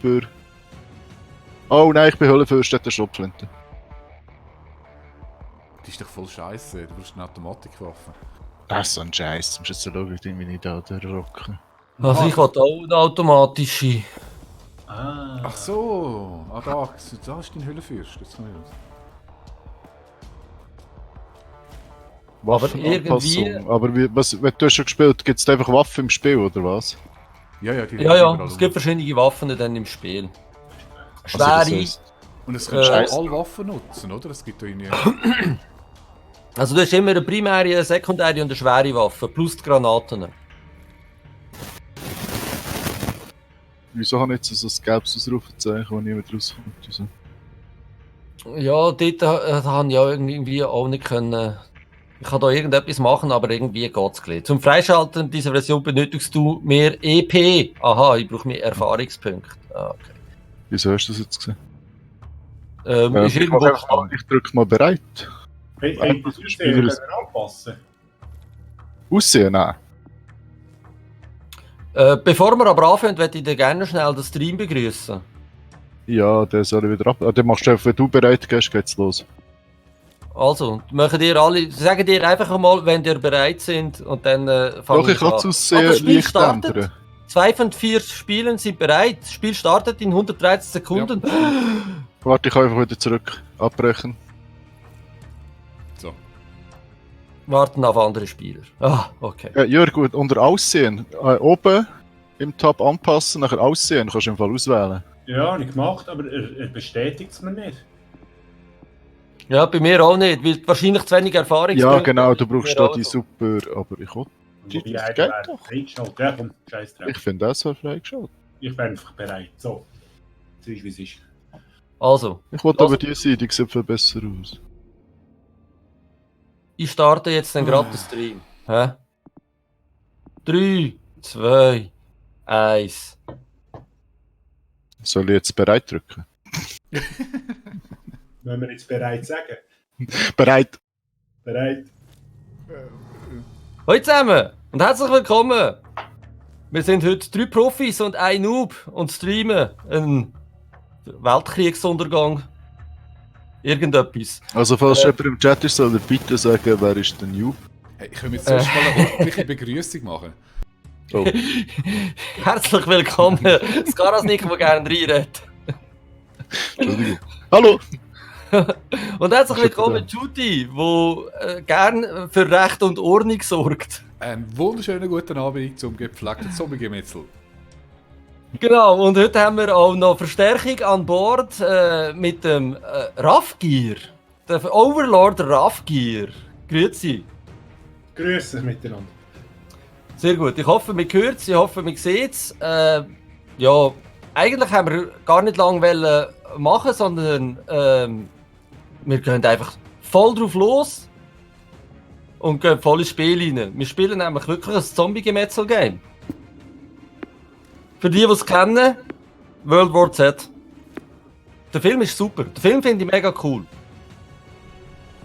super... Oh nein, ich bin Höhlenfürst, hat eine Schrotflinte. Die ist doch voll scheiße, du brauchst eine Automatikwaffe. Das ist so ein Scheiß, du musst jetzt schauen, wie ich da rocke. Also ich wollte auch eine automatische. Ach so, da ist dein Höhlenfürst, das kann ich raus. Waffenanpassung. Aber wenn du hast schon gespielt, gibt es einfach Waffen im Spiel, oder was? Ja, die Ja, es gibt verschiedene Waffen dann im Spiel. Schwere. Also das heisst, Und es können alle Waffen nutzen, oder? Es gibt da irgendwie... Also du hast immer eine primäre, eine sekundäre und eine schwere Waffe, plus die Granaten. wieso habe ich jetzt so ein gelbes Ausrufezeichen, wo niemand rauskommt? Also. Ja, dort habe ich ja irgendwie auch nicht können... Ich kann da irgendetwas machen, aber irgendwie geht es gleich. Zum Freischalten dieser Version benötigst du mehr EP. Aha, ich brauche mehr Erfahrungspunkte. Ah, okay. Wieso hast du das jetzt gesehen? Ist irgendwo... Ich drücke mal bereit. Hey, das Aussehen können wir anpassen. Aussehen? Nein. Bevor wir aber anfangen, möchte ich dir gerne schnell den Stream begrüßen. Ja, der soll wieder ab. Dann machst du einfach, wenn du bereit gehst, geht's los. Also, machen dir alle, sagen dir einfach einmal, wenn ihr bereit sind und dann Doch, ich kann das Aussehen leicht ändern. 2 von 4 Spielen sind bereit. Das Spiel startet in 113 Sekunden. Ja. Warte, ich kann einfach wieder zurück abbrechen. So. Warten auf andere Spieler. Ah, okay. Ja, Jörg, gut, unter Aussehen. Oben im Tab anpassen, nachher Aussehen, kannst du im Fall auswählen. Ja, habe ich gemacht, aber er bestätigt es mir nicht. Ja, bei mir auch nicht, weil wahrscheinlich zu wenig Erfahrung. Ja, genau, du brauchst da die super, aber ich will. Wobei Das einer geht wäre doch. freigeschaltet. Ja, komm, scheiß drauf. Ich finde das soll freigeschaltet. Ich bin einfach bereit. So, es ist wie es ist. Also. Ich wollte aber die sein, die sieht viel besser aus. Ich starte jetzt dann gerade den Stream. Hä? 3, 2, 1. Soll ich jetzt bereit drücken? Wollen wir jetzt bereit sagen? Bereit! Bereit? Hallo zusammen und herzlich willkommen. Wir sind heute 3 Profis und ein Noob und streamen einen Weltkriegsuntergang. Irgendetwas. Also falls jemand im Chat ist, soll er bitte sagen, wer ist der Noob? Hey, können wir jetzt zuerst mal eine ordentliche Begrüßung machen? Oh. Herzlich willkommen. Skarasnik, der gerne reinredet. Entschuldigung. Hallo! Und herzlich willkommen Judy, der gern für Recht und Ordnung sorgt. Einen wunderschönen guten Abend zum gepflegten Zombie-Gemetzel. Genau, und heute haben wir auch noch Verstärkung an Bord mit dem Raffgier. Der Overlord Raffgier. Grüezi. Grüß euch miteinander. Sehr gut, ich hoffe, man hört es, ich hoffe, man sieht es. Ja, eigentlich haben wir gar nicht lange machen, sondern wir gehen einfach voll drauf los und gehen voll ins Spiel rein. Wir spielen nämlich wirklich ein Zombie-Gemetzel-Game. Für die es kennen, World War Z. Der Film ist super. Den Film finde ich mega cool.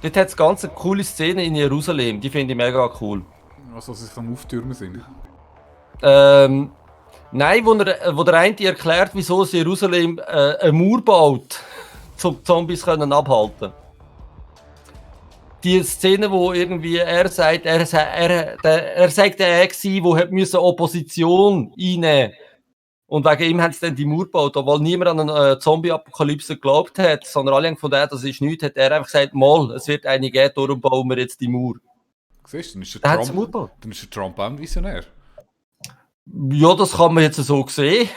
Dort hat es ganz coole Szenen in Jerusalem, die finde ich mega cool. Also, dass sie am Auftürmen sind. Nein, wo der eine erklärt, wieso es Jerusalem eine Mauer baut, um Zombies können abhalten. Die Szene, wo irgendwie er sagt, er sei der gewesen, der Opposition einnehmen musste. Und wegen ihm haben sie dann die Mauer gebaut, obwohl niemand an eine Zombie-Apokalypse geglaubt hat, sondern alle haben gefunden, das ist nichts, hat er einfach gesagt, mal, es wird eine geben, darum bauen wir jetzt die Mauer. Siehst du, Dann ist der Trump auch ein Visionär. Ja, das kann man jetzt so sehen.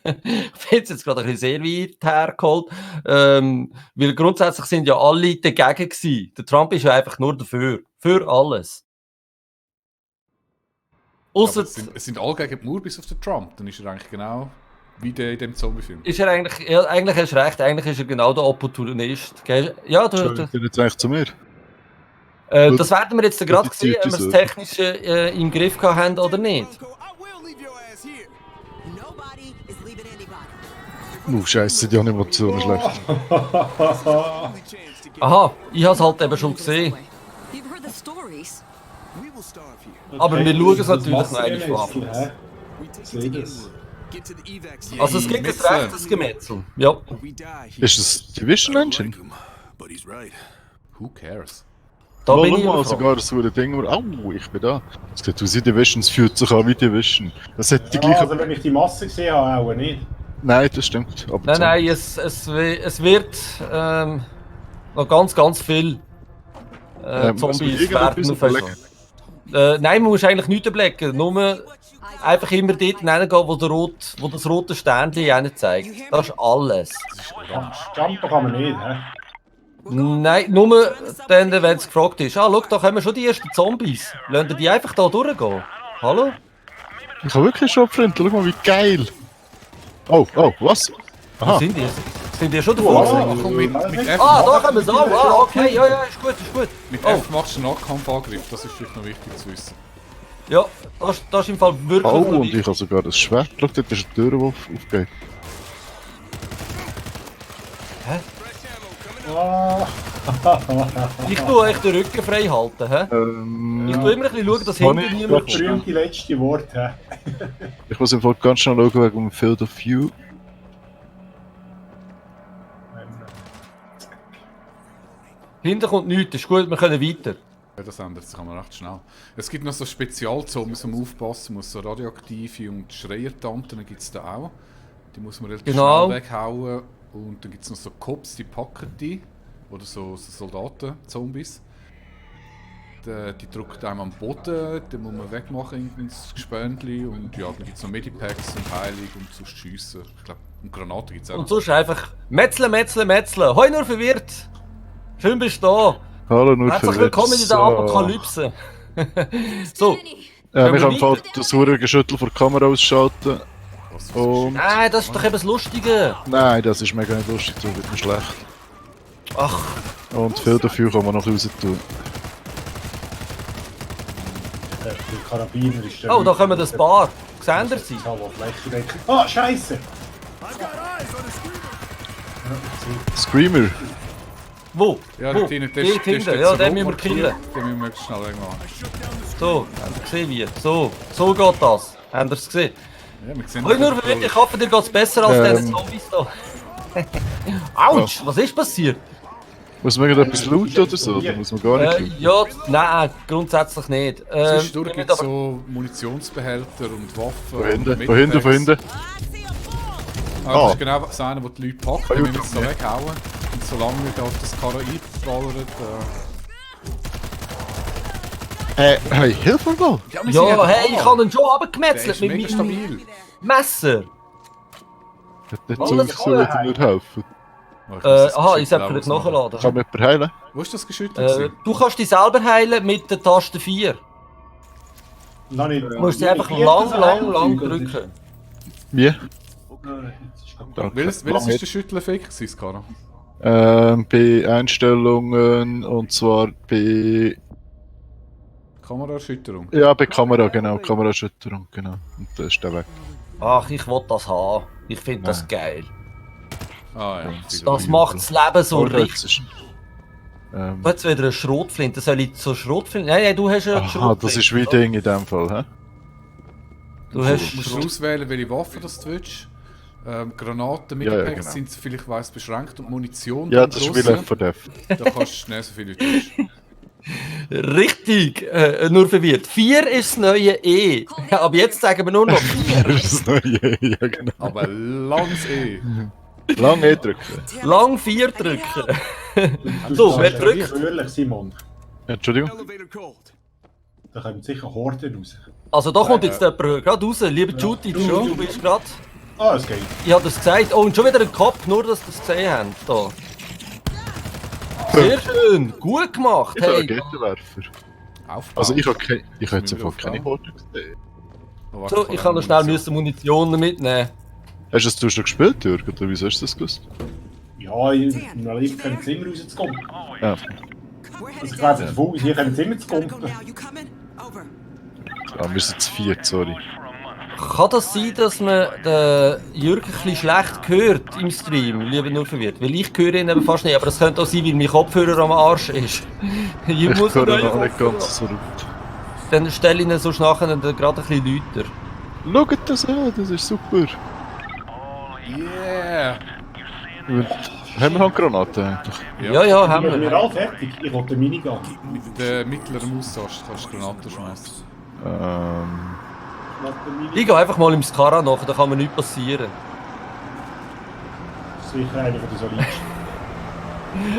Ich finde es jetzt gerade ein bisschen sehr weit hergeholt. Weil grundsätzlich sind ja alle dagegen gewesen. Der Trump ist ja einfach nur dafür. Für alles. Ausser Es sind alle gegen die Mauer bis auf den Trump. Dann ist er eigentlich genau wie der in dem Zombie-Film. ist er eigentlich, ja, eigentlich hast du recht, eigentlich ist er genau der Opportunist. Gell? Ja, Entschuldigung, jetzt eigentlich zu mir. das werden wir jetzt gerade die sehen, ob wir das Technische im Griff haben oder nicht. Scheiße, die Animation ist schlecht. Aha, ich habe es halt eben schon gesehen. Aber wir schauen es natürlich noch einmal an. Sehe das. Also es gibt ein rechtes Gemetzel. Ja. Ist das Division Engine? Who cares? Da Mal, bin ich schau mal, überfragt. sogar so ein Ding, wo... Au, ich bin da. Es sieht aus wie Division, es fühlt sich an wie Division. Das hat die Ja, gleiche... also wenn ich die Masse gesehen habe, auch nicht. Nein, das stimmt. Aber Nein, es wird noch ganz viel muss man Zombies irgendetwas werden überlegen? Nein, man muss eigentlich nichts überlegen. Nur einfach immer dort hingehen, wo das rote Sternchen zeigt. Das ist alles. Jumpen kann man nicht, hä? Nein, nur dann, wenn es gefragt ist. Ah, schau, da kommen schon die ersten Zombies. Lassen die einfach da durchgehen. Hallo? Ich habe wirklich schon Freunde, schau mal, wie geil. Oh, was? Wo Aha, sind die? Sind die schon Oh, davor? Ach komm, mit F, Ah, da kommen sie auch. Ah, okay, ja, ist gut. mit Oh. F machst du einen Nahkampfangriff, das ist vielleicht noch wichtig zu wissen. Ja, das ist im Fall wirklich oh, noch und wichtig. ich habe sogar das Schwert. Schau, dort ist eine Tür, die aufgeht. Ah, Ich tue euch den Rücken frei halten. He? Ich tue immer ein bisschen schauen, dass hinter ich niemand grad kommt. schon- berühmte letzte Wort, hä? Ich muss im Fall ganz schnell schauen wegen dem Field of View. Hinten kommt nichts, ist gut, wir können weiter. Ja, das ändert sich aber recht schnell. Es gibt noch so Spezialzombies, um aufpassen muss, so radioaktive und Schreiertanten gibt es da auch. Die muss man relativ Genau. schnell weghauen. Und dann gibt es noch so Cops, die packen die. Oder so Soldaten-Zombies. Die drückt einem am Boden, den muss man wegmachen ins Gespöndli. Und ja, dann gibt es noch Medipacks und Heilung und sonst Schiessen. Ich glaube, und Granaten gibt es auch Und noch. sonst einfach Metzeln. Hoi, nur verwirrt. Schön bist du da. Hallo, nur Herzlich für willkommen in der Apokalypse. So, Ja, wir Können haben wir im Fall das Hurengeschüttel vor der Kamera ausschalten. Was Und... nein, das ist doch eben das Lustige. Nein, das ist mega nicht lustig, so wird mir schlecht. Ach, Und viel dafür kann man noch raus tun. Der Karabiner ist der... oh, da kommen das Paar. Seht ihr sie? Ah, Scheiße! Screamer! Wo? Ja, Wo? dort hinten, der Dort hinten, ja, den müssen wir killen. Den müssen wir möglichst schnell wegmachen. So, habt ihr gesehen wie? So geht das. Habt ihr es gesehen? Ja, wir sehen Hoi, nur verwirrt, ich hoffe, dir geht es besser als diesen Zombies da. Autsch, was ist passiert? Muss man irgendetwas looten oder so? Oder muss man gar nicht looten? Ja, nein, grundsätzlich nicht. Zwischendurch wir gibt es müssen so Munitionsbehälter und Waffen. Von hinten, und von hinten, von Medipacks. hinten. Ah, das ist genau das eine, wo die Leute packen, Ah, wir gut, müssen es so ja. weghauen. Und solange wir da auf das Karre einballert, Hey, hilf mir mal! Ja, hey, ich habe ihn schon der abgemetzelt ist mit mega meinem stabil. Messer. Hat nicht Alles so nicht helfen. Oh, ich muss das Aha, Geschüttel ich sollte auch vielleicht ausmachen. nachladen. Kann man jemanden heilen? Wo ist das Geschüttel? Du kannst dich selber heilen mit der Taste 4. Du musst sie einfach lang drücken. Wie? Danke. Welches ist der Schütteleffekt, Skara? Bei Einstellungen und zwar bei... Kameraerschütterung. Ja, bei Kamera, genau. Kameraschütterung, genau. Und da ist der weg. Ach, ich will das haben. Ich finde das geil. Ah ja. Das macht das Leben so Oh, richtig. das ist... Du hast wieder eine Schrotflinte. Soll ich zur Schrotflinte? Nein, du hast eine Aha, Schrotflinte. das ist wie Ding in dem Fall, hä? Du Du hast musst auswählen, welche Waffe das du willst. Granaten, Ja, ja, Medipacks genau. sind vielleicht weiss beschränkt und Munition. Ja, dann das ist wie grosse. Left 4 Dead. Da kannst du schnell so viel du willst. richtig, nur verwirrt. 4 ist das neue E. Aber jetzt sagen wir nur noch 4. Das ist das neue, ja genau. Aber langs Lang E drücken. Lang 4 drücken. So, wer drückt? Ehrlich, Simon. Entschuldigung? Da kommen sicher Horden raus. Also da kommt jetzt jemand gerade raus. Lieber Judy, du bist gerade... Ah, es geht. Ich habe das gesagt. Oh, und schon wieder ein Kopf, nur dass ihr das gesehen habt. Da. Sehr schön, gut gemacht. Ich habe einen Hey. Gitterwerfer. Aufbauen. Also ich habe jetzt einfach keine Horde gesehen. So, ich kann noch schnell Munition mitnehmen. Hast du das schon gespielt, Jürgen? Oder wieso hast du das gewusst? Ja, in einem Lift können sie immer rauszukommen. Ja. Also ich glaube, das Fuß, hier können sie immer zu kommen. Ah, wir sind zu viert, sorry. Kann das sein, dass man den Jürgen ein bisschen schlecht hört im Stream, lieber nur verwirrt? Weil ich höre ihn eben fast nicht, aber es könnte auch sein, weil mein Kopfhörer am Arsch ist. Ich Ich muss höre neue noch nicht Kopfhörer. ganz so laut. Dann stelle ich ihn sonst nachher dann gerade ein bisschen lauter. Schaut das an, das ist super. Yeah! Haben wir Handgranaten eigentlich? Ja, haben Sind wir wir. alle fertig? Ich will den Minigun. Mit der mittleren Maustaste kannst du Granaten schmeißen. Ich will den Minigun. Ich gehe einfach mal im Skara nach, da kann mir nichts passieren. Sicher einer von den solidsten.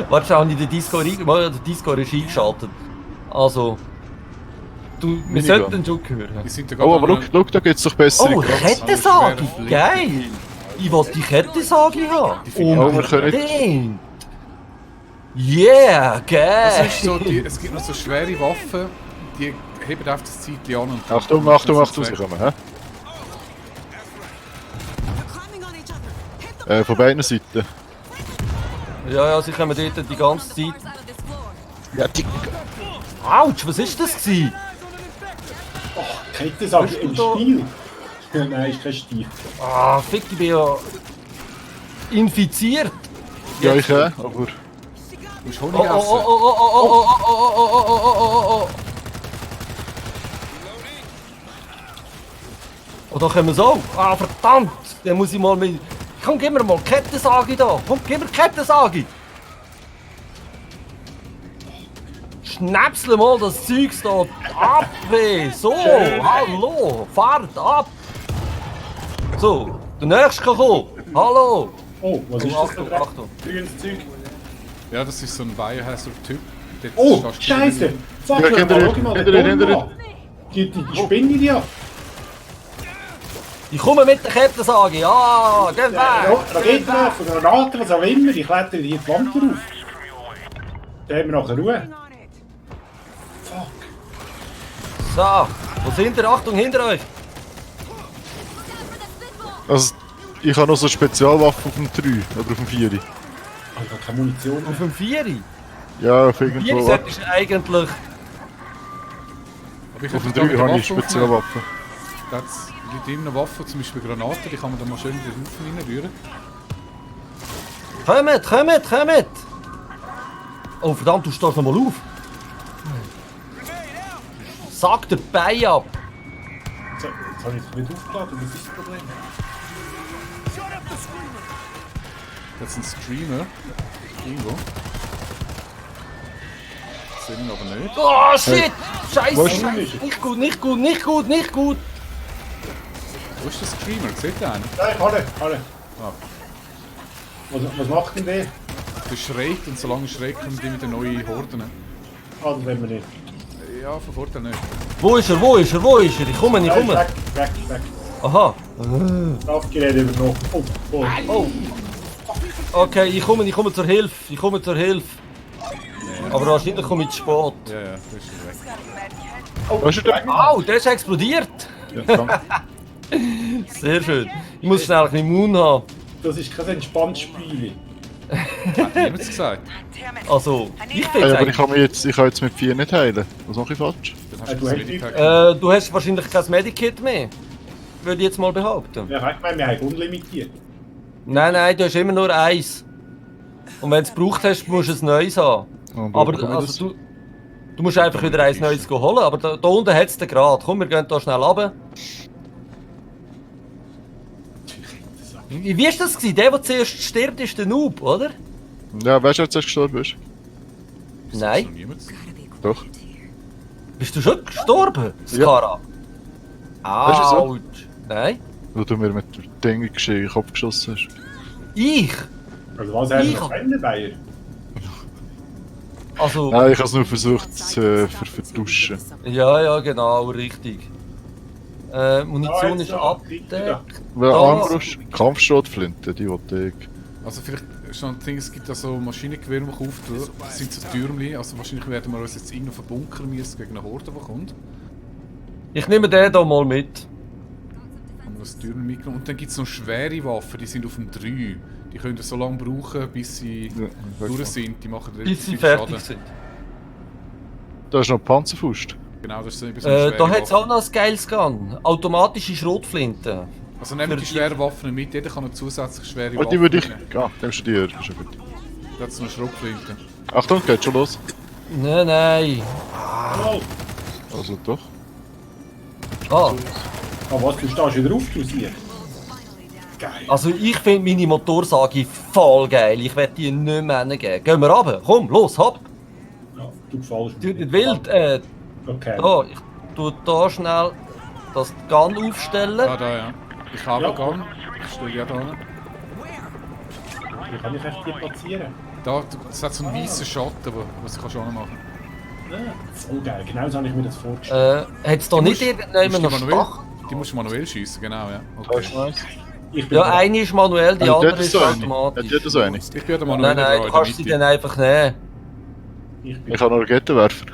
Warte, schau, ich den Discord der Discord ist eingeschaltet. Also. Wir Minigun. sollten schon hören. Die sind ja Oh, gerade aber schau, da geht's doch besser. Oh, Kettensage! Geil! Ich will die Kettensage haben! Oh, wir können nicht. Unbedingt! Yeah, Das geil! ist so, es gibt noch so schwere Waffen, die heben einfach das Zeitchen an und... Achtung, dann Achtung, sind Achtung, sie sie weg. kommen, hä? Von beiden Seiten. Ja, sie kommen dort die ganze Zeit. Ja, die... Autsch, was ist das gewesen? Kettensage Bist du im da? Stil. Nein, ist kein Stil. Ah, fick, ich bin ja infiziert. Ja, ich aber... Du musst Honig Oh, essen. oh, oh, oh, oh, oh, oh, oh, oh, oh, oh, oh, oh, oh. Oh, da können wir so. Ah, verdammt. Dann muss ich mal mit... Komm, gib mir mal Kettensage da. Komm, gib mir Kettensage. Schnäpsle mal das Zeugs da ab. Weh. So, hallo. Fahrt ab. So, der Nächste kann kommen. Hallo. Oh, was ist Oh, das da Achtung, drin? Achtung. Grünes Zeug. Ja, das ist so ein Biohazard-Typ. Dort Oh, stehst du Scheiße! drin. Fuck, Ja, schau hinter dir, mal hinter den dir, Baum hinter dir. an. Die Spinne, die ja. Ich komme mit der Kettensage. Ja, geh weg. Raketenwerfer, Granaten, was auch immer, die klettern hier die Wand drauf. Dann haben wir nachher Ruhe. Fuck. So, wo sind ihr? Achtung, hinter euch. Also, ich habe noch so eine Spezialwaffe auf dem 3 oder auf dem 4. Ich habe keine Munition Auf mehr. dem Vieri. Ja, auf Vieri irgendwo. solltest du eigentlich... Aber ich Auf dem könnte da 3 mit der habe ich Waffe aufnehmen. Spezialwaffe. Da liegt immer eine Waffe, zum Beispiel Granaten, die kann man dann mal schön in den Haufen reinrühren. Kommt! Oh verdammt, du stehst noch mal auf. Sag der Bein ab. So, jetzt habe ich es nicht aufgeladen, was ist das Problem? Das ist ein Streamer. Irgendwo. Sehen ihn aber nicht. Oh shit! Wo Scheiße! ist Nicht gut, nicht gut, nicht gut, nicht gut! Wo ist der Streamer? Seht ihr einen? Nein, alle. Ah. Was macht denn der? Der schreit und solange er schreit kommen die wieder neue Horden. Ah, das wollen wir nicht. Ja, von Vorteil nicht. Wo ist er? Wo ist er? Wo ist er? Ich komme, ich Nein, komme. weg. Aha. Aufgerät übernommen. Oh. Oh. Okay, ich komme zur Hilfe. Ich komme zur Hilfe. Aber wahrscheinlich komme ich zu spät. Ja, das ist schon weg. Was ist der? Au, der ist explodiert. Ja, danke. Sehr schön. Ich muss schnell ein bisschen Immun haben. Das ist kein entspanntes Spiel. Hat niemand gesagt. Also, ich bin Hey, aber jetzt ich kann jetzt mit 4 nicht heilen. Was mache ich falsch? Dann hast Du du das hast Medipack. Du hast wahrscheinlich kein Medikit mehr. Würde ich jetzt mal behaupten. Ja, ich meine, wir haben unlimitiert. Nein, du hast immer nur eins. Und wenn du es gebraucht hast, musst du ein neues haben. Aber also, du musst einfach wieder eins neues holen. Aber da unten hat es den Grad. Komm, wir gehen da schnell runter. Wie war das gewesen? Der zuerst stirbt, ist der Noob, oder? Ja, weißt du, als du gestorben bist? Nein. Noch niemand gesehen. Doch. Bist du schon gestorben, Skara? Weißt du so? Autsch. Nein. Weil du mir mit dem Ding in den Kopf geschossen hast. Ich? Also was haben Ich wir hab- kennen, Bayer? Also, Nein, ich habe es nur versucht zu vertuschen. ja, genau, richtig. Munition ist abgedeckt. Weil Da- Armbrust, Kampfschrotflinte, die wollte ich. Also vielleicht ist noch ein Ding, es gibt da so Maschinengewehre, die man kauft. Das sind so Türmchen. Also wahrscheinlich werden wir uns jetzt irgendwo verbunkern müssen gegen eine Horde, die kommt. Ich nehme den hier mal mit. Haben wir das Türmen mitgenommen. Und dann gibt es noch schwere Waffen, die sind auf dem 3. Die können so lange brauchen, bis sie durch sind. Die machen Bis sie relativ fertig Schaden. sind. Da ist noch Panzerfaust. Genau, das ist so eine schwere Da hat es Waffe. auch noch ein geiles Gun. Automatische Schrotflinte. Also nehmt für die die- schweren Waffen mit, jeder kann eine zusätzlich schwere Oh, Waffe die würde ich. nehmen. Ah, nimmst du die, das ist ja gut. Da hat es noch Schrotflinte. Achtung, geht schon los. Nein. Oh, Also doch. Ah, Aber was, du stehst wieder auf, du siehst? Geil. Also ich finde meine Motorsage voll geil. Ich werde die nicht mehr hingeben. Gehen wir runter. Komm, los, hopp. Ja, du gefällst Du nicht wild. Okay. Da, ich tue da schnell das Gun aufstellen. Da, ja. Ich habe Ja. Gun. Ich stehe ja da. Wie kann ich echt die platzieren? Da, es hat so einen weißen Schatten, was ich schon machen kann. Ja, so geil, genau so habe ich mir das vorgestellt. Hat es da nicht irgendjemand noch Stach? Die musst du manuell schiessen, genau, ja. Das Okay. ist nice. Ich bin Ja, da. eine ist manuell, die Hat andere dort ist so eine? automatisch. Hat dort so eine? Ich bin der manuell Nein, du kannst sie dann einfach nehmen. Ich bin Äh, Ich habe noch einen Raketenwerfer.